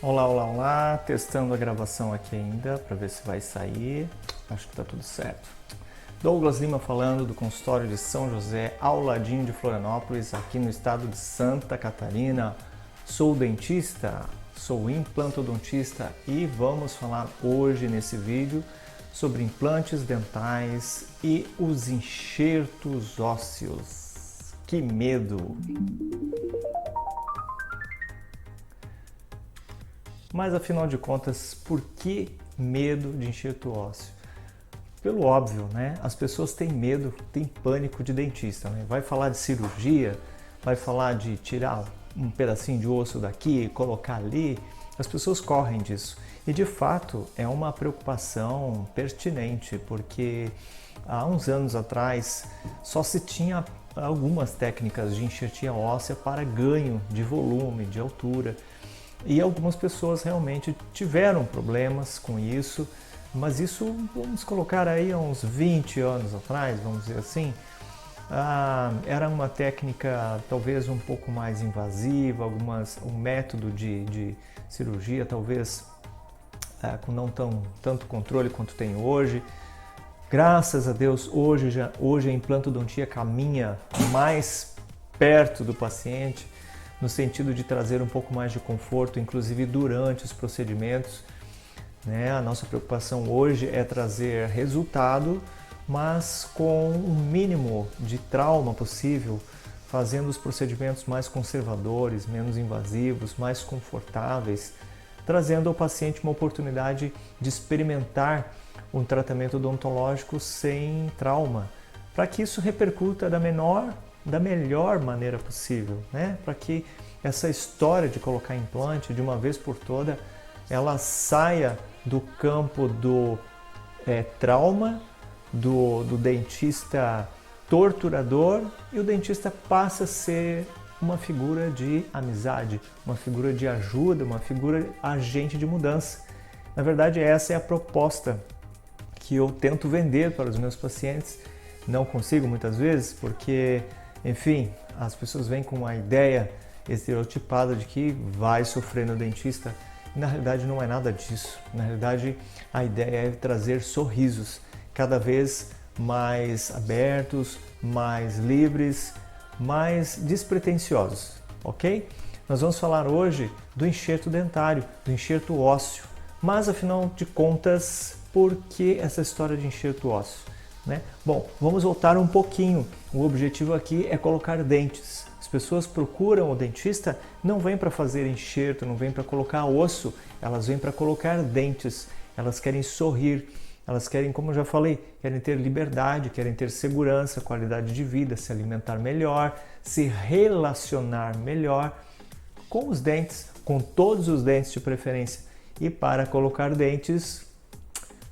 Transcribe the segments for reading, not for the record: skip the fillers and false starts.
Olá, olá, olá, testando a gravação aqui ainda para ver se vai sair. Acho que tá tudo certo. Douglas Lima falando do consultório de São José, ao ladinho de Florianópolis, aqui no estado de Santa Catarina. Sou dentista, sou implantodontista e vamos falar hoje nesse vídeo sobre implantes dentais e os enxertos ósseos. Que medo! Mas afinal de contas, por que medo de enxerto ósseo? Pelo óbvio, né? As pessoas têm medo, têm pânico de dentista, né? Vai falar de cirurgia, vai falar de tirar um pedacinho de osso daqui e colocar ali, as pessoas correm disso. E de fato é uma preocupação pertinente, porque há uns anos atrás só se tinha algumas técnicas de enxertia óssea para ganho de volume, de altura. E algumas pessoas realmente tiveram problemas com isso, mas isso, vamos colocar aí há uns 20 anos atrás, vamos dizer assim, era uma técnica talvez um pouco mais invasiva, um método de cirurgia talvez com não tanto controle quanto tem hoje. Graças a Deus, hoje a implantodontia caminha mais perto do paciente, no sentido de trazer um pouco mais de conforto, inclusive durante os procedimentos. Né? A nossa preocupação hoje é trazer resultado, mas com o mínimo de trauma possível, fazendo os procedimentos mais conservadores, menos invasivos, mais confortáveis, trazendo ao paciente uma oportunidade de experimentar um tratamento odontológico sem trauma, para que isso repercuta da melhor maneira possível, né? Para que essa história de colocar implante de uma vez por toda, ela saia do campo do trauma, do dentista torturador, e o dentista passa a ser uma figura de amizade, uma figura de ajuda, uma figura agente de mudança. Na verdade, essa é a proposta que eu tento vender para os meus pacientes. Não consigo muitas vezes, porque enfim, as pessoas vêm com uma ideia estereotipada de que vai sofrer no dentista. E na realidade não é nada disso. Na realidade a ideia é trazer sorrisos cada vez mais abertos, mais livres, mais despretensiosos, ok? Nós vamos falar hoje do enxerto dentário, do enxerto ósseo. Mas afinal de contas, por que essa história de enxerto ósseo? Né? Bom, vamos voltar um pouquinho. O objetivo aqui é colocar dentes. As pessoas procuram o dentista, não vêm para fazer enxerto, não vêm para colocar osso, elas vêm para colocar dentes. Elas querem sorrir, elas querem, como eu já falei, querem ter liberdade, querem ter segurança, qualidade de vida, se alimentar melhor, se relacionar melhor com os dentes, com todos os dentes de preferência. E para colocar dentes,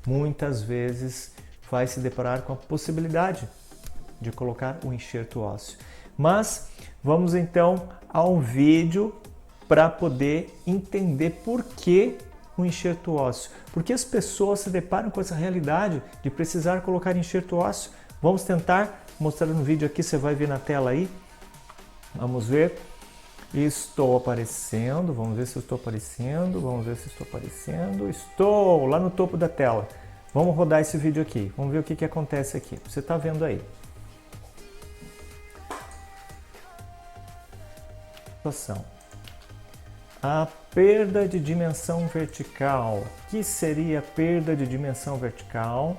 muitas vezes vai se deparar com a possibilidade de colocar o enxerto ósseo. Mas vamos então ao vídeo para poder entender por que o enxerto ósseo. Porque as pessoas se deparam com essa realidade de precisar colocar enxerto ósseo. Vamos tentar mostrar no vídeo aqui, você vai ver na tela aí. Vamos ver. Estou aparecendo, vamos ver se eu estou aparecendo, vamos ver se estou aparecendo. Estou lá no topo da tela. Vamos rodar esse vídeo aqui, vamos ver o que acontece aqui. Você está vendo aí. Situação. A perda de dimensão vertical. O que seria a perda de dimensão vertical?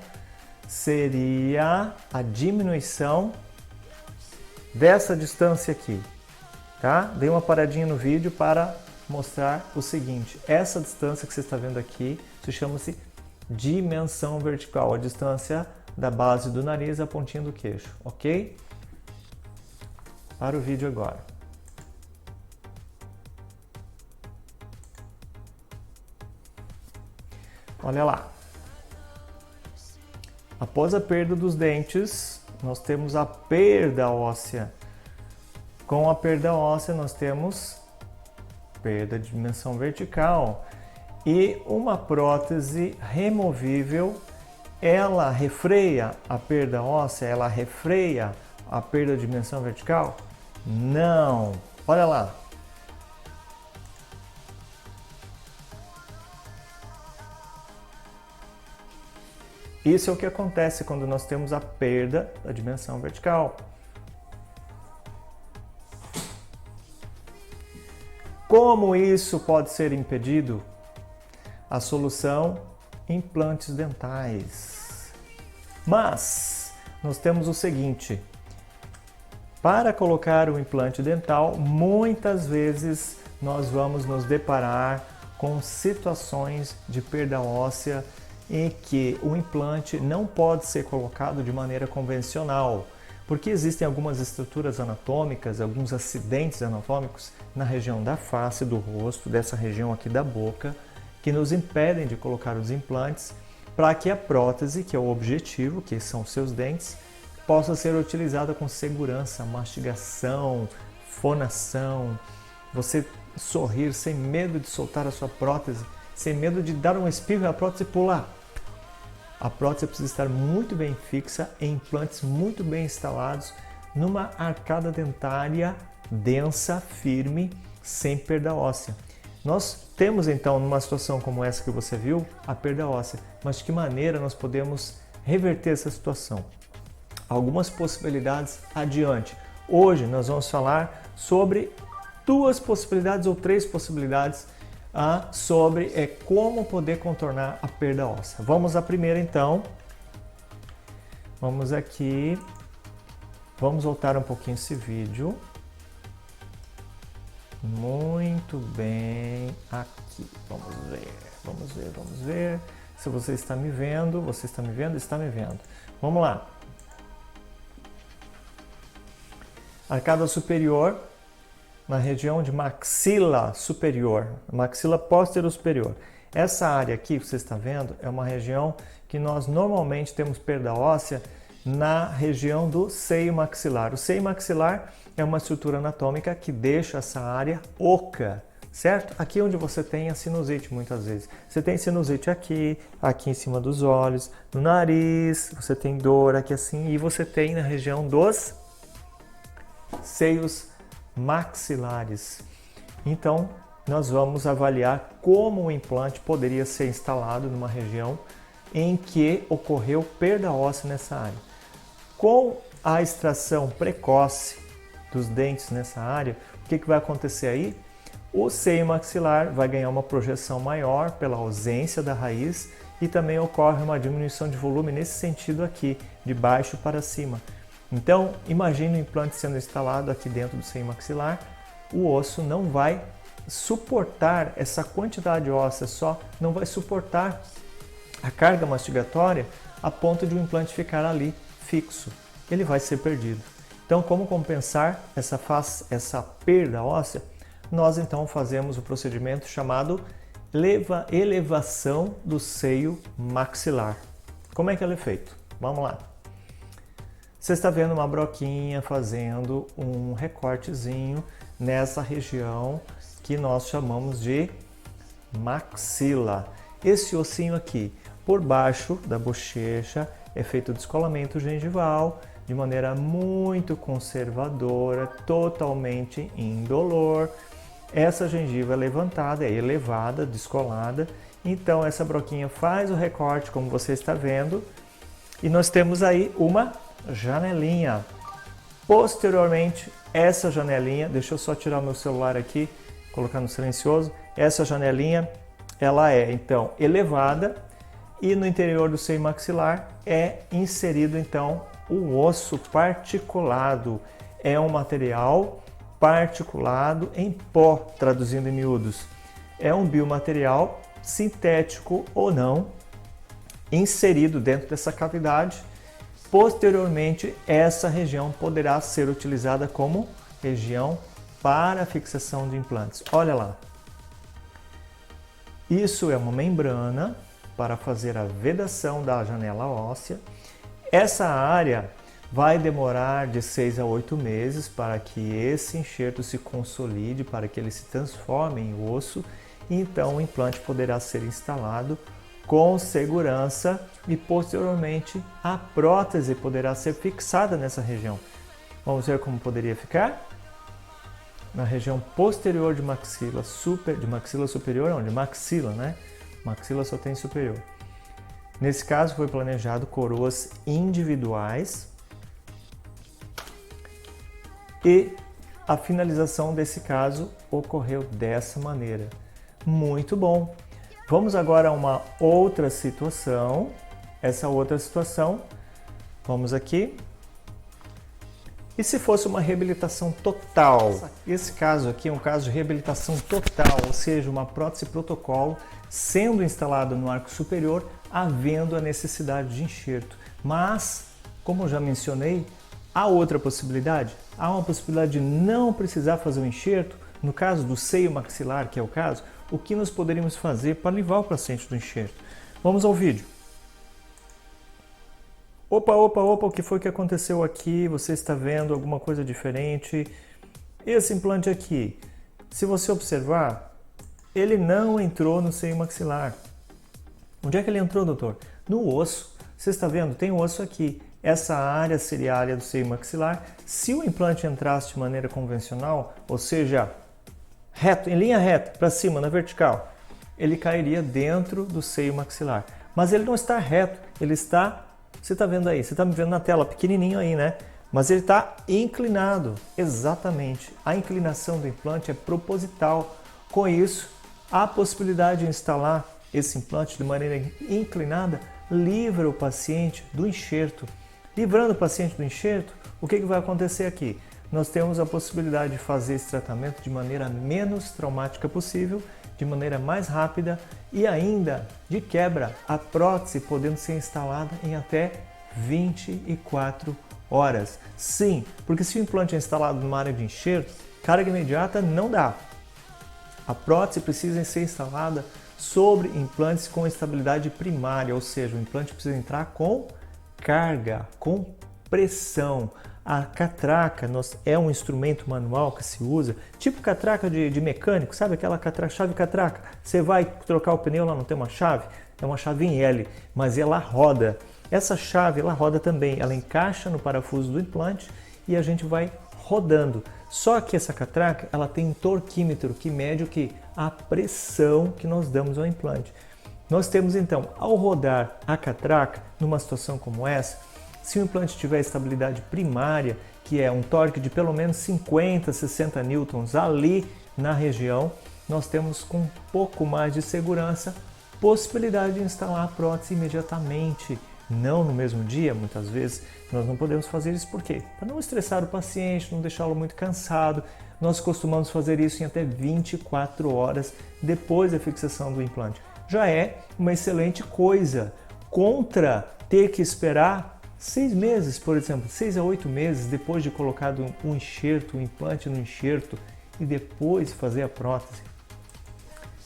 Seria a diminuição dessa distância aqui. Tá? Dei uma paradinha no vídeo para mostrar o seguinte. Essa distância que você está vendo aqui se chama-se dimensão vertical, a distância da base do nariz à pontinha do queixo, ok? Para o vídeo agora. Olha lá. Após a perda dos dentes, nós temos a perda óssea. Com a perda óssea, nós temos perda de dimensão vertical. E uma prótese removível, ela refreia a perda óssea, ela refreia a perda de dimensão vertical? Não! Olha lá! Isso é o que acontece quando nós temos a perda da dimensão vertical. Como isso pode ser impedido? A solução: implantes dentais. Mas nós temos o seguinte: para colocar o implante dental, muitas vezes nós vamos nos deparar com situações de perda óssea em que o implante não pode ser colocado de maneira convencional, porque existem algumas estruturas anatômicas, alguns acidentes anatômicos na região da face, do rosto, dessa região aqui da boca, que nos impedem de colocar os implantes para que a prótese, que é o objetivo, que são os seus dentes, possa ser utilizada com segurança, mastigação, fonação, você sorrir sem medo de soltar a sua prótese, sem medo de dar um espirro e a prótese pular. A prótese precisa estar muito bem fixa, em implantes muito bem instalados, numa arcada dentária densa, firme, sem perda óssea. Nós temos então, numa situação como essa que você viu, a perda óssea, mas de que maneira nós podemos reverter essa situação? Algumas possibilidades adiante. Hoje nós vamos falar sobre 2 possibilidades ou 3 possibilidades sobre como poder contornar a perda óssea. Vamos à primeira então. Vamos aqui. Vamos voltar um pouquinho esse vídeo. Muito bem. Aqui. Vamos ver. Vamos ver. Vamos ver. Se você está me vendo. Você está me vendo? Está me vendo. Vamos lá. Arcada superior. Na região de maxila superior, maxila posterior superior. Essa área aqui que você está vendo é uma região que nós normalmente temos perda óssea na região do seio maxilar. O seio maxilar é uma estrutura anatômica que deixa essa área oca, certo? Aqui onde você tem a sinusite muitas vezes. Você tem sinusite aqui, aqui em cima dos olhos, no nariz, você tem dor aqui assim e você tem na região dos seios maxilares. Então, nós vamos avaliar como o implante poderia ser instalado numa região em que ocorreu perda óssea nessa área. Com a extração precoce dos dentes nessa área, o que vai acontecer aí? O seio maxilar vai ganhar uma projeção maior pela ausência da raiz e também ocorre uma diminuição de volume nesse sentido aqui, de baixo para cima. Então, imagine o implante sendo instalado aqui dentro do seio maxilar, o osso não vai suportar essa quantidade óssea só, não vai suportar a carga mastigatória a ponto de o implante ficar ali fixo, ele vai ser perdido. Então, como compensar essa perda óssea? Nós então fazemos o procedimento chamado elevação do seio maxilar. Como é que ele é feito? Vamos lá. Você está vendo uma broquinha fazendo um recortezinho nessa região que nós chamamos de maxila. Esse ossinho aqui, por baixo da bochecha, é feito descolamento gengival de maneira muito conservadora, totalmente indolor. Essa gengiva é levantada, é elevada, descolada. Então essa broquinha faz o recorte, como você está vendo, e nós temos aí uma janelinha. Posteriormente, essa janelinha, deixa eu só tirar o meu celular aqui, colocar no silencioso. Essa janelinha, ela é então elevada e no interior do seio maxilar é inserido então o osso particulado. É um material particulado em pó, traduzindo em miúdos. É um biomaterial sintético ou não, inserido dentro dessa cavidade. Posteriormente, essa região poderá ser utilizada como região para fixação de implantes. Olha lá. Isso é uma membrana para fazer a vedação da janela óssea. Essa área vai demorar de 6 a 8 meses para que esse enxerto se consolide, para que ele se transforme em osso, e então o implante poderá ser instalado com segurança e posteriormente a prótese poderá ser fixada nessa região. Vamos ver como poderia ficar? Na região posterior de maxila superior, não, de maxila, né? Maxila só tem superior. Nesse caso foi planejado coroas individuais e a finalização desse caso ocorreu dessa maneira. Muito bom! Vamos agora a uma outra situação. Essa outra situação, vamos aqui. E se fosse uma reabilitação total? Esse caso aqui é um caso de reabilitação total, ou seja, uma prótese protocolo sendo instalada no arco superior, havendo a necessidade de enxerto. Mas, como eu já mencionei, há outra possibilidade. Há uma possibilidade de não precisar fazer o enxerto. No caso do seio maxilar, que é o caso, o que nós poderíamos fazer para livrar o paciente do enxerto? Vamos ao vídeo. Opa, o que foi que aconteceu aqui? Você está vendo alguma coisa diferente? Esse implante aqui, se você observar, ele não entrou no seio maxilar. Onde é que ele entrou, doutor? No osso. Você está vendo? Tem osso aqui. Essa área seria a área do seio maxilar. Se o implante entrasse de maneira convencional, ou seja, reto, em linha reta, para cima, na vertical, ele cairia dentro do seio maxilar. Mas ele não está reto, ele está... Você está vendo aí, você está me vendo na tela, pequenininho aí, né? Mas ele está inclinado, exatamente. A inclinação do implante é proposital. Com isso, a possibilidade de instalar esse implante de maneira inclinada livra o paciente do enxerto. Livrando o paciente do enxerto, o que vai acontecer aqui? Nós temos a possibilidade de fazer esse tratamento de maneira menos traumática possível, de maneira mais rápida e ainda, de quebra, a prótese podendo ser instalada em até 24 horas. Sim, porque se o implante é instalado numa área de enxerto, carga imediata não dá. A prótese precisa ser instalada sobre implantes com estabilidade primária, ou seja, o implante precisa entrar com carga, com pressão. A catraca é um instrumento manual que se usa, tipo catraca de mecânico, sabe aquela catraca, chave catraca? Você vai trocar o pneu, lá não tem uma chave? É uma chave em L, mas ela roda. Essa chave, ela roda também, ela encaixa no parafuso do implante e a gente vai rodando. Só que essa catraca, ela tem um torquímetro que mede o que? A pressão que nós damos ao implante. Nós temos então, ao rodar a catraca, numa situação como essa, se o implante tiver estabilidade primária, que é um torque de pelo menos 50, 60 newtons ali na região, nós temos com um pouco mais de segurança possibilidade de instalar a prótese imediatamente, não no mesmo dia. Muitas vezes nós não podemos fazer isso, por quê? Para não estressar o paciente, não deixá-lo muito cansado. Nós costumamos fazer isso em até 24 horas depois da fixação do implante. Já é uma excelente coisa, contra ter que esperar 6 meses, por exemplo, 6 a 8 meses depois de colocado um enxerto, um implante no enxerto e depois fazer a prótese.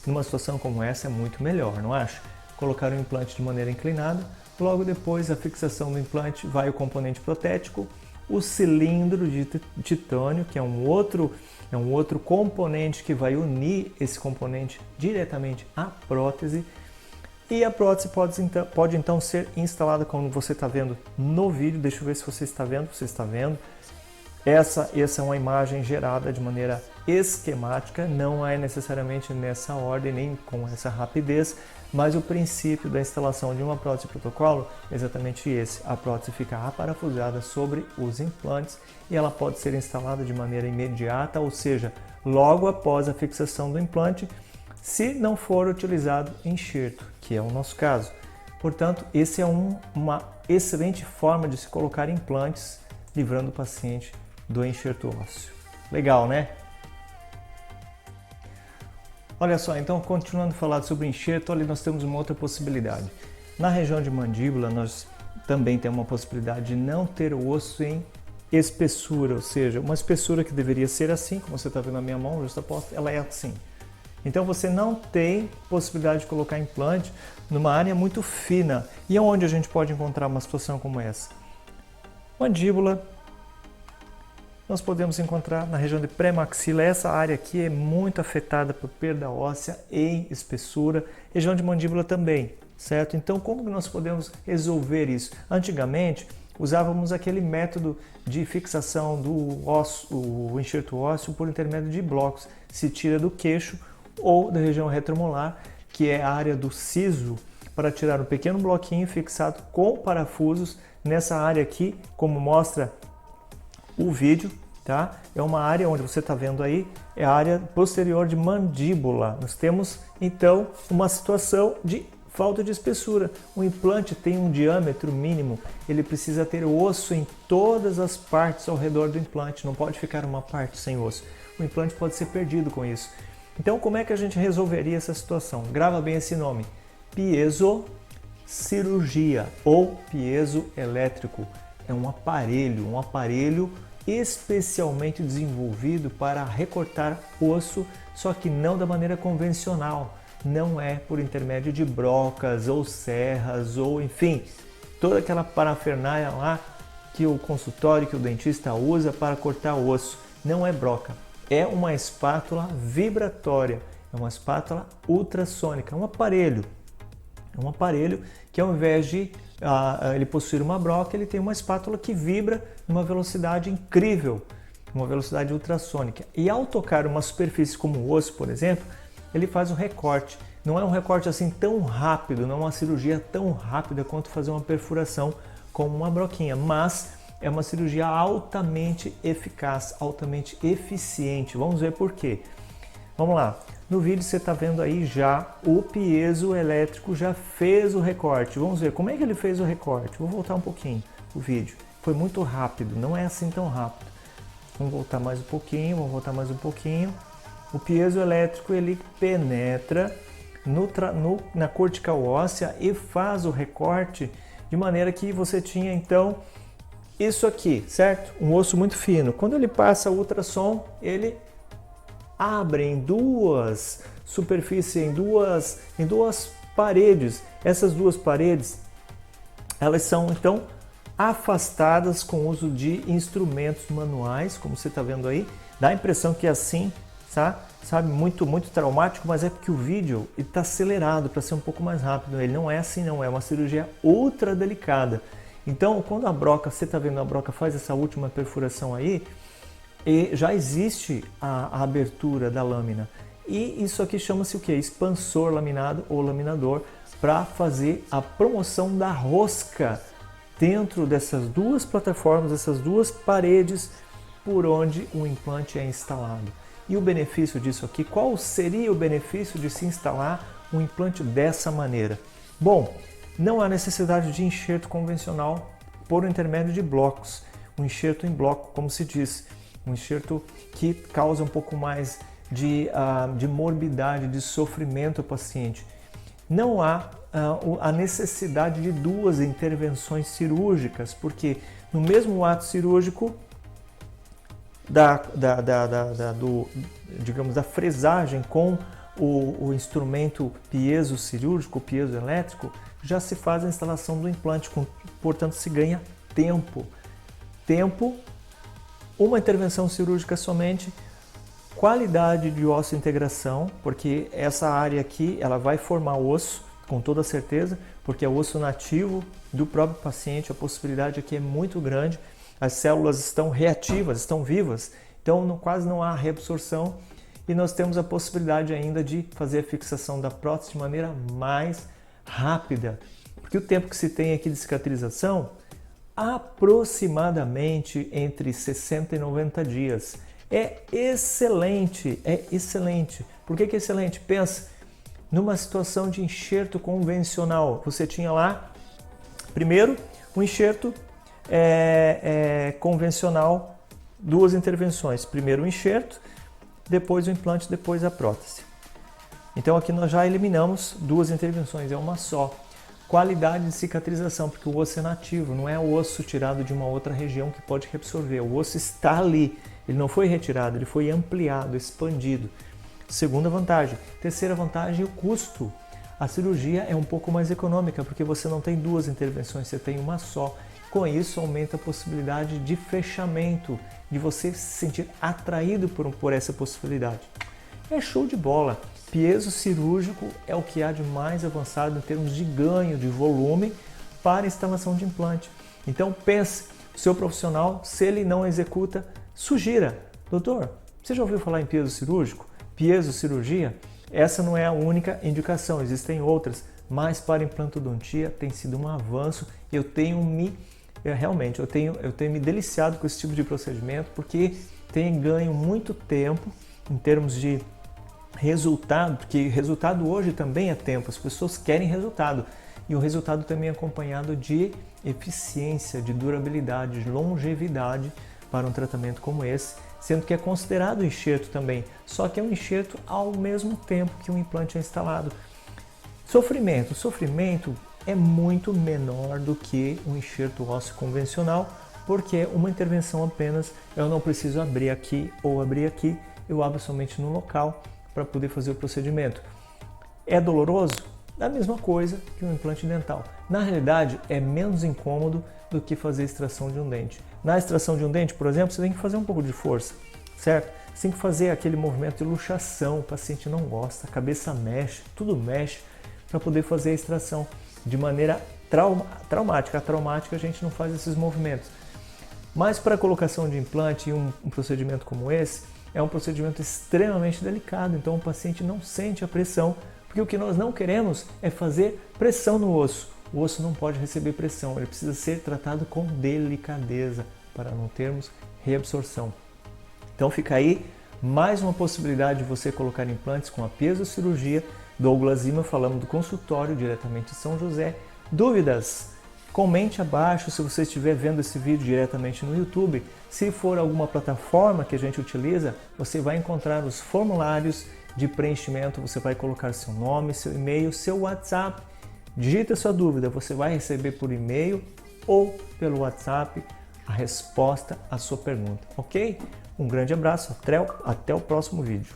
Numa situação como essa é muito melhor, não acha? Colocar o implante de maneira inclinada, logo depois da fixação do implante vai o componente protético, o cilindro de titânio, que é um outro componente que vai unir esse componente diretamente à prótese. E a prótese pode então ser instalada como você está vendo no vídeo. Deixa eu ver se você está vendo. Você está vendo. Essa é uma imagem gerada de maneira esquemática, não é necessariamente nessa ordem nem com essa rapidez, mas o princípio da instalação de uma prótese protocolo é exatamente esse. A prótese fica aparafusada sobre os implantes e ela pode ser instalada de maneira imediata, ou seja, logo após a fixação do implante, se não for utilizado enxerto, que é o nosso caso. Portanto, esse é uma excelente forma de se colocar implantes, livrando o paciente do enxerto ósseo. Legal, né? Olha só, então continuando a falar sobre enxerto, olha, nós temos uma outra possibilidade. Na região de mandíbula, nós também temos uma possibilidade de não ter o osso em espessura, ou seja, uma espessura que deveria ser assim, como você está vendo na minha mão, justaposta, ela é assim. Então você não tem possibilidade de colocar implante numa área muito fina. E onde a gente pode encontrar uma situação como essa? Mandíbula, nós podemos encontrar na região de pré-maxila. Essa área aqui é muito afetada por perda óssea em espessura. Região de mandíbula também, certo? Então como que nós podemos resolver isso? Antigamente usávamos aquele método de fixação do o enxerto ósseo por intermédio de blocos. Se tira do queixo ou da região retromolar, que é a área do siso, para tirar um pequeno bloquinho fixado com parafusos nessa área aqui, como mostra o vídeo, tá? É uma área onde você está vendo aí, é a área posterior de mandíbula. Nós temos então uma situação de falta de espessura. O implante tem um diâmetro mínimo, ele precisa ter osso em todas as partes ao redor do implante, não pode ficar uma parte sem osso. O implante pode ser perdido com isso. Então, como é que a gente resolveria essa situação? Grava bem esse nome: piezocirurgia ou piezoelétrico. É um aparelho especialmente desenvolvido para recortar osso, só que não da maneira convencional. Não é por intermédio de brocas ou serras ou, enfim, toda aquela parafernália lá que o consultório, que o dentista usa para cortar osso. Não é broca, é uma espátula vibratória, é uma espátula ultrassônica, é um aparelho que ao invés de ele possuir uma broca, ele tem uma espátula que vibra numa velocidade incrível, uma velocidade ultrassônica. E ao tocar uma superfície como o osso, por exemplo, ele faz o recorte. Não é um recorte assim tão rápido, não é uma cirurgia tão rápida quanto fazer uma perfuração com uma broquinha, mas é uma cirurgia altamente eficaz, altamente eficiente. Vamos ver por quê. Vamos lá. No vídeo você está vendo aí já o piezoelétrico já fez o recorte. Vamos ver como é que ele fez o recorte. Vou voltar um pouquinho o vídeo. Foi muito rápido, não é assim tão rápido. Vamos voltar mais um pouquinho, O piezoelétrico ele penetra na cortical óssea e faz o recorte de maneira que você tinha então isso aqui, certo? Um osso muito fino. Quando ele passa o ultrassom, ele abre em duas superfícies, em duas paredes. Essas duas paredes, elas são então afastadas com o uso de instrumentos manuais, como você está vendo aí. Dá a impressão que é assim, sabe, muito traumático, mas é porque o vídeo está acelerado para ser um pouco mais rápido. Ele não é assim, não. É uma cirurgia ultra delicada. Então, quando a broca, você está vendo a broca faz essa última perfuração aí, e já existe a abertura da lâmina. E isso aqui chama-se o quê? Expansor laminado ou laminador, para fazer a promoção da rosca dentro dessas duas plataformas, essas duas paredes por onde o implante é instalado. E o benefício disso aqui, qual seria o benefício de se instalar um implante dessa maneira? Bom, não há necessidade de enxerto convencional por intermédio de blocos. Um enxerto em bloco, como se diz, um enxerto que causa um pouco mais de morbidade, de sofrimento ao paciente. Não há a necessidade de duas intervenções cirúrgicas, porque no mesmo ato cirúrgico da fresagem com o instrumento piezocirúrgico, piezoelétrico, já se faz a instalação do implante, portanto se ganha tempo. Uma intervenção cirúrgica somente, qualidade de osso-integração, porque essa área aqui ela vai formar osso, com toda certeza, porque é osso nativo do próprio paciente, a possibilidade aqui é muito grande, as células estão reativas, estão vivas, então quase não há reabsorção e nós temos a possibilidade ainda de fazer a fixação da prótese de maneira mais rápida, porque o tempo que se tem aqui de cicatrização, aproximadamente entre 60 e 90 dias. É excelente, é excelente. Por que é excelente? Pensa, numa situação de enxerto convencional, você tinha lá, primeiro, um enxerto convencional, duas intervenções. Primeiro o enxerto, depois o implante, depois a prótese. Então aqui nós já eliminamos duas intervenções, é uma só. Qualidade de cicatrização, porque o osso é nativo, não é o osso tirado de uma outra região que pode reabsorver. O osso está ali, ele não foi retirado, ele foi ampliado, expandido. Segunda vantagem. Terceira vantagem, o custo. A cirurgia é um pouco mais econômica, porque você não tem duas intervenções, você tem uma só. Com isso, aumenta a possibilidade de fechamento, de você se sentir atraído por essa possibilidade. É show de bola. Piezo cirúrgico é o que há de mais avançado em termos de ganho de volume para instalação de implante. Então pense, seu profissional, se ele não executa, sugira. Doutor, você já ouviu falar em piezo cirúrgico? Piezocirurgia? Essa não é a única indicação, existem outras. mas para implantodontia tem sido um avanço. Eu tenho me deliciado com esse tipo de procedimento, porque tem ganho muito tempo em termos de resultado, porque resultado hoje também é tempo, as pessoas querem resultado, e o resultado também é acompanhado de eficiência, de durabilidade, de longevidade para um tratamento como esse, sendo que é considerado enxerto também, só que é um enxerto ao mesmo tempo que um implante é instalado. Sofrimento é muito menor do que um enxerto ósseo convencional, porque uma intervenção apenas, eu não preciso abrir aqui ou abrir aqui, eu abro somente no local para poder fazer o procedimento. É doloroso? Da mesma coisa que um implante dental. Na realidade, é menos incômodo do que fazer a extração de um dente. Na extração de um dente, por exemplo, você tem que fazer um pouco de força, certo? Você tem que fazer aquele movimento de luxação, o paciente não gosta, a cabeça mexe, tudo mexe, para poder fazer a extração de maneira traumática. A traumática a gente não faz esses movimentos. Mas para a colocação de implante e um procedimento como esse, é um procedimento extremamente delicado, então o paciente não sente a pressão, porque o que nós não queremos é fazer pressão no osso. O osso não pode receber pressão, ele precisa ser tratado com delicadeza para não termos reabsorção. Então fica aí mais uma possibilidade de você colocar implantes com a Piezocirurgia. Douglas Lima, falando do consultório diretamente de São José. Dúvidas? Comente abaixo se você estiver vendo esse vídeo diretamente no YouTube. Se for alguma plataforma que a gente utiliza, você vai encontrar os formulários de preenchimento, você vai colocar seu nome, seu e-mail, seu WhatsApp. Digita sua dúvida, você vai receber por e-mail ou pelo WhatsApp a resposta à sua pergunta, ok? Um grande abraço, até o próximo vídeo.